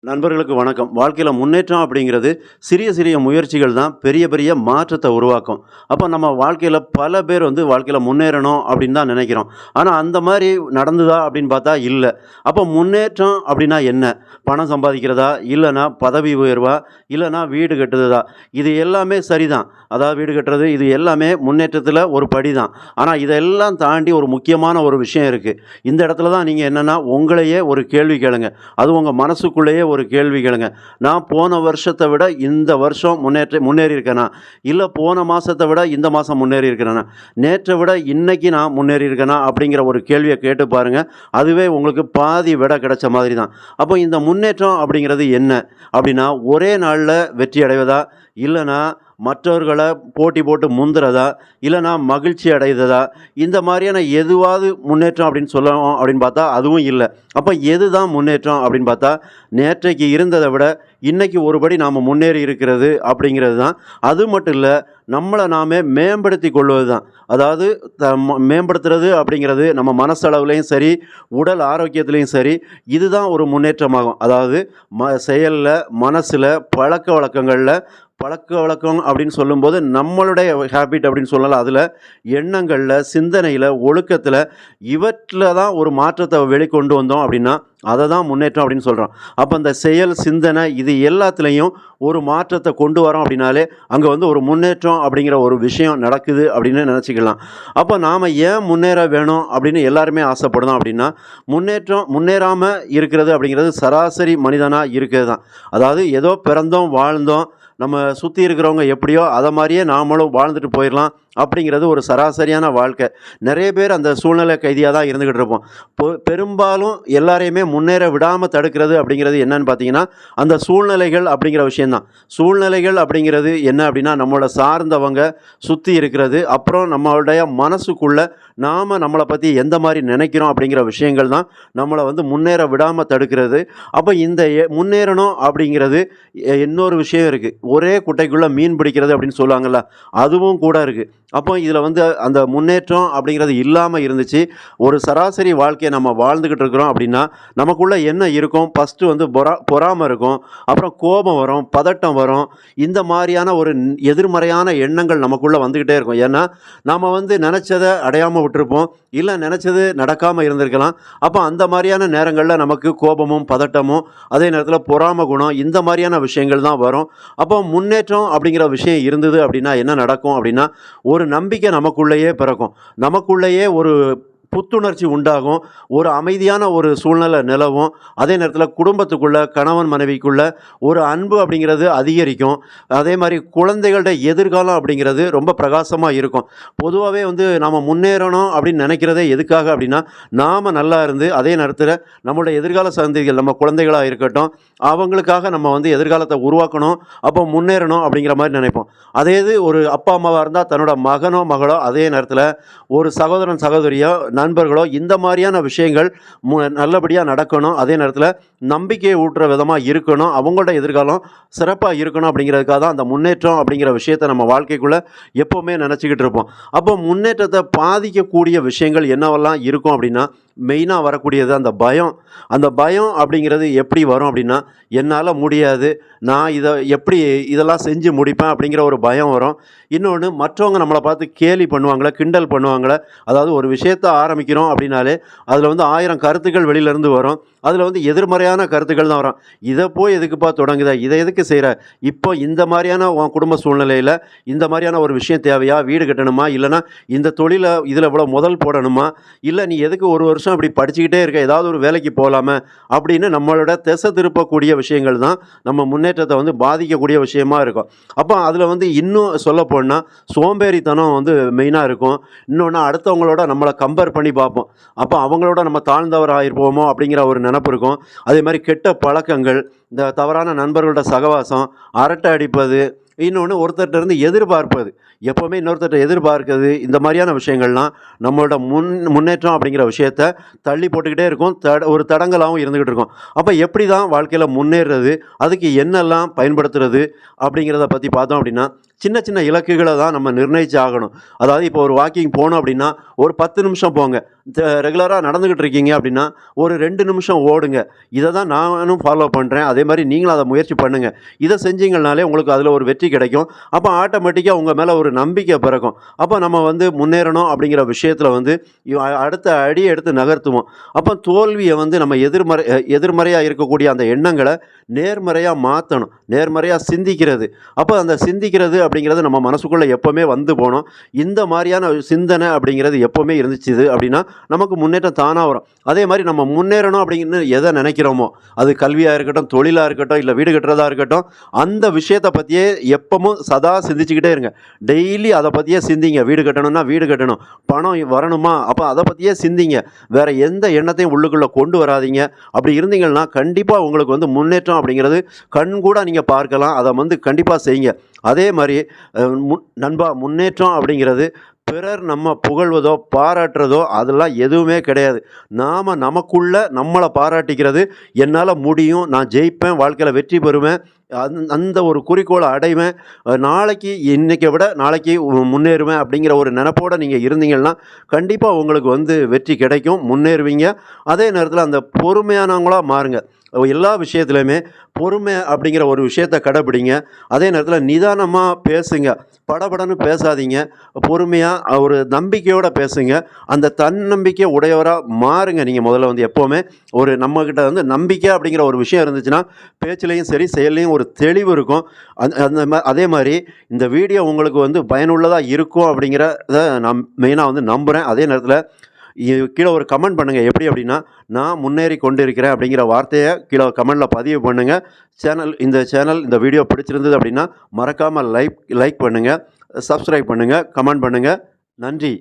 நண்பர்களுக்கு வணக்கம். வாழ்க்கையில முன்னேற்றம் அப்படிங்கிறது சிறிய சிறிய முயற்சிகள் தான் பெரிய பெரிய மாற்றத்த உருவாக்கும். அப்ப நம்ம வாழ்க்கையில பல பேர் வாழ்க்கையில முன்னேறணும் அப்படின்னு தான் நினைக்கிறோம். ஆனா அந்த மாரி நடந்ததா அப்படின்னு பார்த்தா இல்ல. அப்ப முன்னேற்றம் அப்படின்னா என்ன? பணம் சம்பாதிக்கிறதா? இல்லன்னா பதவி உயர்வா? இல்லன்னா வீடு கட்டுறதா? இது எல்லாமே சரிதான். அதாவது வீடு கட்டுறது இது எல்லாமே முன்னேற்றத்துல ஒரு படி தான். ஆனா இதெல்லாம் தாண்டி ஒரு முக்கியமான ஒரு விஷயம் இருக்கு. இந்த இடத்துல தான் நீங்க என்னன்னா உங்களையே ஒரு கேள்வி கேளுங்க. அது உங்க மனசுக்குள்ளேயே ஒரு கேள்வி கேளுங்க. நான் போன வருஷத்த விட இந்த வருஷம் முன்னேறி இருக்கேனா? இல்ல போன மாசத்த விட இந்த மாசம் முன்னேறி இருக்கிறேனா? நேற்ற விட இன்னைக்கு நான் முன்னேறி இருக்கேனா? அப்படிங்கிற ஒரு கேள்விய கேட்டு பாருங்க. அதுவே உங்களுக்கு பாதி விடை கிடைச்ச மாதிரி தான். அப்போ இந்த முன்னேற்றம் அப்படிங்கிறது என்ன? அப்படின்னா ஒரே நாள்ல வெற்றி அடைவதா? இல்லன்னா மற்றவர்கள போட்டி போட்டு முந்துறதா? இல்லன்னா மகிழ்ச்சி அடைததா? இந்த மாரியான எதுவாவது முன்னேற்றம் அப்படின்னு சொல்லணும் அப்படின்னு பார்த்தா அதுவும் இல்ல. அப்ப எதுதான் முன்னேற்றம் அப்படின்னு பார்த்தா, நேற்றைக்கு இருந்தத விட இன்னைக்கு ஒரு படி நாம முன்னேறி இருக்கிறது அப்படிங்கிறது தான். அது மட்டும் இல்ல, நம்மள நாமே மேம்படுத்திக் கொள்வது தான். அதாவது மேம்படுத்துறது அப்படிங்கிறது நம்ம மனசளவுலயும் சரி, உடல் ஆரோக்கியத்திலயும் சரி, இதுதான் ஒரு முன்னேற்றமாகும். அதாவது செயல்ல, மனசுல, பழக்கவழக்கங்கள்ல பழக்கவழக்கம் அப்படின்னு சொல்லும்போது நம்மளுடைய ஹேபிட் அப்படின்னு சொல்லலாம். அதில எண்ணங்கள்ல, சிந்தனையில, ஒழுக்கத்தில இவற்றில தான் ஒரு மாற்றத்த வெளிக்கொண்டு வந்தோம் அப்படின்னா, அத தான் முன்னேற்றம் அப்படின்னு சொல்றோம். அப்ப அந்த செயல், சிந்தனை இது எல்லாத்துலயும் ஒரு மாற்றத்த கொண்டு வரோம் அப்படின்னாலே, அங்க ஒரு முன்னேற்றம் அப்படிங்கிற ஒரு விஷயம் நடக்குது அப்படின்னு நெனச்சுக்கலாம். அப்ப நாம ஏன் முன்னேற வேணும் அப்படின்னு எல்லாருமே ஆசைப்படுறோம் அப்படின்னா, முன்னேறாம இருக்கிறது அப்படிங்கிறது சராசரி மனிதனா இருக்கிறது தான். அதாவது ஏதோ பிறந்தோம், வாழ்ந்தோம், நம்ம சுத்தி இருக்கிறவங்க எப்படியோ அத மாரியே நாமளும் வாழ்ந்துட்டு போயிரலாம் அப்படிங்கிறது ஒரு சராசரியான வாழ்க்கை. நெறைய பேர் அந்த சூழ்நிலை கைதியா தான் இருந்துகிட்டு இருப்போம். பெரும்பாலும் எல்லாரையுமே முன்னேற விடாம தடுக்கிறது அப்படிங்கிறது என்னன்னு பார்த்தீங்கன்னா, அந்த சூழ்நிலைகள் அப்படிங்கிற விஷயம் தான். சூழ்நிலைகள் அப்படிங்கிறது என்ன அப்படின்னா, நம்மள சார்ந்தவங்க சுத்தி இருக்கிறது, அப்புறம் நம்மளுடைய மனசுக்குள்ள நாம நம்மள பத்தி எந்த மாரி நெனைக்கிறோம் அப்படிங்கிற விஷயங்கள் தான் நம்மள முன்னேற விடாம தடுக்கிறது. அப்ப இந்த முன்னேறணும் அப்படிங்கிறது இன்னொரு விஷயம் இருக்கு. ஒரே குட்டைக்குள்ள மீன் பிடிக்கிறது அப்படின்னு சொல்லுவாங்கல்ல, அதுவும் கூட இருக்கு. அப்போ இதில அந்த முன்னேற்றம் அப்படிங்கிறது இல்லாம இருந்துச்சு. ஒரு சராசரி வாழ்க்கைய நம்ம வாழ்ந்துகிட்டு இருக்கிறோம் அப்படின்னா, நமக்குள்ள என்ன இருக்கும்? ஃபர்ஸ்ட்டு பொறாம இருக்கும். அப்புறம் கோபம் வரும், பதட்டம் வரும். இந்த மாரியான ஒரு எதிர்மறையான எண்ணங்கள் நமக்குள்ள வந்துகிட்டே இருக்கும். ஏன்னா, நாம நெனச்சத அடையாம விட்டுருப்போம். இல்ல நெனச்சது நடக்காம இருந்திருக்கலாம். அப்ப அந்த மாரியான நேரங்கள்ல நமக்கு கோபமும், பதட்டமும், அதே நேரத்தில பொறாம குணம் இந்த மாரியான விஷயங்கள் தான் வரும். அப்போ முன்னேற்றம் அப்படிங்கிற விஷயம் இருந்தது அப்படின்னா என்ன நடக்கும் அப்படின்னா, ஒரு நம்பிக்கை நமக்குள்ளேயே பிறக்கும். நமக்குள்ளேயே ஒரு புத்துணர்ச்சி உண்டாகும். ஒரு அமைதியான ஒரு சூழ்நிலை நிலவும். அதே நேரத்தில குடும்பத்துக்குள்ள, கணவன் மனைவிக்குள்ள ஒரு அன்பு அப்படிங்கிறது அதிகரிக்கும். அதே மாரி குழந்தைகளுடைய எதிர்காலம் அப்படிங்கிறது ரொம்ப பிரகாசமா இருக்கும். பொதுவாவே நாம முன்னேறணும் அப்படின்னு நெனைக்கிறதே எதுக்காக அப்படின்னா, நாம நல்லா இருந்து, அதே நேரத்தில நம்முடைய எதிர்கால சந்ததிகள் நம்ம குழந்தைகளா இருக்கட்டும், அவங்களுக்காக நம்ம எதிர்காலத்த உருவாக்கணும். அப்போ முன்னேறணும் அப்படிங்கிற மாரி நெனைப்போம். அதே இது ஒரு அப்பா, அம்மாவா இருந்தா தன்னோட மகனோ, மகளோ அதே நேரத்தில ஒரு சகோதரன், சகோதரியோ நண்பர்களோ இந்த மாதிரியான விஷயங்கள் நல்லபடியா நடக்கணும். அதே நேரத்தில நம்பிக்கையை ஊட்டுற விதமா இருக்கணும். அவங்களோட எதிர்காலம் சிறப்பா இருக்கணும் அப்படிங்கிறதுக்காக தான் அந்த முன்னேற்றம் அப்படிங்கிற விஷயத்த நம்ம வாழ்க்கைக்குள்ள எப்பவுமே நினைச்சுக்கிட்டு இருப்போம். அப்போ முன்னேற்றத்த பாதிக்கக்கூடிய விஷயங்கள் என்னவெல்லாம் இருக்கும் அப்படின்னா, மெயினா வரக்கூடியது அந்த பயம். அந்த பயம் அப்படிங்கிறது எப்படி வரும் அப்படின்னா, என்னால முடியாது. நான் எப்படி இதெல்லாம் செஞ்சு முடிப்பேன் அப்படிங்கிற ஒரு பயம் வரும். இன்னொன்னு மற்றவங்க நம்மள பார்த்து கேலி பண்ணுவாங்களா, கிண்டல் பண்ணுவாங்களா. அதாவது ஒரு விஷயத்த ஆரம்பிக்கிறோம் அப்படின்னாலே, அதில 1000 கருத்துக்கள் வெளியிலேருந்து வரும். அதில எதிர்மறையான கருத்துக்கள் தான் வரும். "இத போய் எதுக்குப்பா தொடங்குத? இத எதுக்கு செய்ற? இப்போ இந்த மாரியான உன் குடும்ப சூழ்நிலையில, இந்த மாரியான ஒரு விஷயம் தேவையா? வீடு கட்டணுமா? இல்லன்னா இந்த இதில இவ்வளோ முதல் போடணுமா? இல்ல நீ எதுக்கு 1 வருஷம் இப்படி படிச்சுக்கிட்டே இருக்க? ஏதாவது ஒரு வேலைக்கு போலாமே!" அப்படின்னு நம்மளோட திசை திருப்பக்கூடிய விஷயங்கள் தான் நம்ம முன்னேற்றத்த பாதிக்கக்கூடிய விஷயமா இருக்கும். அப்ப அதில இன்னும் சொல்லப்போனா, சோம்பேறித்தனம் மெயினா இருக்கும். இன்னொன்னு அடுத்தவங்களோட நம்மள கம்பேர் பண்ணி பார்ப்போம். அப்ப அவங்களோட நம்ம தாழ்ந்தவர் ஆயிருப்போமோ அப்படிங்கிற ஒரு நெனப்பு இருக்கும். அதே மாரி கெட்ட பழக்கங்கள், இந்த தவறான நண்பர்களோட சகவாசம், அரட்டை அடிப்பது, இன்னொன்னு ஒருத்தர்ட்ட இருந்து எதிர்பார்ப்பது. எப்பவுமே இன்னொருத்தர்ட்ட எதிர்பார்க்கிறது, இந்த மாரியான விஷயங்கள்லாம் நம்மளோட முன்னேற்றம் அப்படிங்கிற விஷயத்த தள்ளி போட்டுக்கிட்டே இருக்கும். ஒரு தடங்கலாவும் இருந்துகிட்டு இருக்கும். அப்ப எப்படி தான் வாழ்க்கையில முன்னேறுறது? அதுக்கு என்னெல்லாம் பயன்படுத்துறது? அப்படிங்கிறத பத்தி பார்த்தோம் அப்படின்னா, சின்ன சின்ன இலக்குகள தான் நம்ம நிர்ணயிச்சு ஆகணும். அதாவது இப்போ ஒரு வாக்கிங் போனோம் அப்படின்னா, ஒரு 10 நிமிஷம் போங்க. ரெகுலரா நடந்துகிட்டு இருக்கீங்க அப்படின்னா, ஒரு 2 நிமிஷம் ஓடுங்க. இத தான் நானும் ஃபாலோ பண்றேன். அதேமாரி நீங்களும் அத முயற்சி பண்ணுங்க. இத செஞ்சீங்கனாலே உங்களுக்கு அதில ஒரு வெற்றி கிடைக்கும். அப்ப ஆட்டோமேட்டிக்கா உங்க மேல ஒரு நம்பிக்கை பிறக்கும். அப்ப நம்ம வந்து முன்னேறணும் அப்படிங்கிற விஷயத்தில வந்து அடுத்த அடி எடுத்து நகர்த்துவோம். அப்ப தோல்விய வந்து நம்ம எதிர்மறையா இருக்கக்கூடிய அந்த எண்ணங்கள நேர்மறையா மாத்தணும். நேர்மறையா சிந்திக்கிறது. அப்ப அந்த சிந்திக்கிறது அப்படிங்கிறது நம்ம மனசுக்குள்ள எப்பவுமே வந்து போணும். இந்த மாரியான சிந்தனை அப்படிங்கிறது எப்பவுமே இருந்துச்சுது அப்படின்னா, நமக்கு முன்னேற்றம் தானா வரும். அதே மாரி நம்ம முன்னேறணும் அப்படின்னு எத நெனைக்கிறோமோ, அது கல்வியா இருக்கட்டும், தொழிலா இருக்கட்டும், இல்ல வீடு கட்டுறதா இருக்கட்டும், அந்த விஷயத்த பத்தியே எப்பவும் சதா சிந்திச்சுக்கிட்டே இருங்க. டெய்லி அத பத்தியே சிந்திங்க. வீடு கட்டணும்னா வீடு கட்டணும். பணம் வரணுமா? அப்ப அத பத்தியே சிந்திங்க. வேற எந்த எண்ணத்தையும் உள்ளுக்குள்ள கொண்டு வராதீங்க. அப்படி இருந்தீங்கன்னா, கண்டிப்பா உங்களுக்கு வந்து முன்னேற்றம் அப்படிங்கிறது கண்கூடா நீங்க பார்க்கலாம். அத வந்து கண்டிப்பா செய்யுங்க. அதே மாரி நண்பா முன்னேற்றம் அப்படிங்கிறது பிறர் நம்ம புகழ்வதோ, பாராட்டுறதோ அதெல்லாம் எதுவுமே கிடையாது. நாம நமக்குள்ள நம்மள பாராட்டிக்கிறது, என்னால முடியும், நான் ஜெயிப்பேன், வாழ்க்கையில வெற்றி பெறுவேன், அந்த ஒரு குறிக்கோள அடைவேன், நாளைக்கு இன்னைக்க விட நாளைக்கு முன்னேறுவேன் அப்படிங்கிற ஒரு நெனப்போட நீங்க இருந்தீங்கன்னா, கண்டிப்பா உங்களுக்கு வந்து வெற்றி கிடைக்கும், முன்னேறுவீங்க. அதே நேரத்தில அந்த பொறுமையானவங்களா மாறுங்க. எல்லா விஷயத்திலயுமே பொறுமை அப்படிங்கிற ஒரு விஷயத்த கடைபிடிங்க. அதே நேரத்தில நிதானமா பேசுங்க. படபடன்னு பேசாதீங்க. பொறுமையா ஒரு நம்பிக்கையோட பேசுங்க. அந்த தன்னம்பிக்கை உடையவரா மாறுங்க நீங்க முதல்ல வந்து எப்பவுமே. ஒரு நம்மகிட்ட வந்து நம்பிக்கை அப்படிங்கிற ஒரு விஷயம் இருந்துச்சுன்னா, பேச்சிலயும் சரி, செயல்லயும் ஒரு தெளிவு இருக்கும். அதே மாரி இந்த வீடியோ உங்களுக்கு வந்து பயனுள்ளதா இருக்கும் அப்படிங்கிறத நான் மெயினா வந்து நம்புறேன். அதே நேரத்தில கீழ ஒரு கமெண்ட் பண்ணுங்க. எப்படி அப்படின்னா, "நான் முன்னேறி கொண்டிருக்கிறேன்" அப்படிங்கிற வார்த்தைய கீழ கமெண்ட்ல பதிவு பண்ணுங்க. இந்த சேனல் இந்த வீடியோ பிடிச்சிருந்தது அப்படின்னா, மறக்காம லைக் லைக் பண்ணுங்க, சப்ஸ்கிரைப் பண்ணுங்க, கமெண்ட் பண்ணுங்க. நன்றி.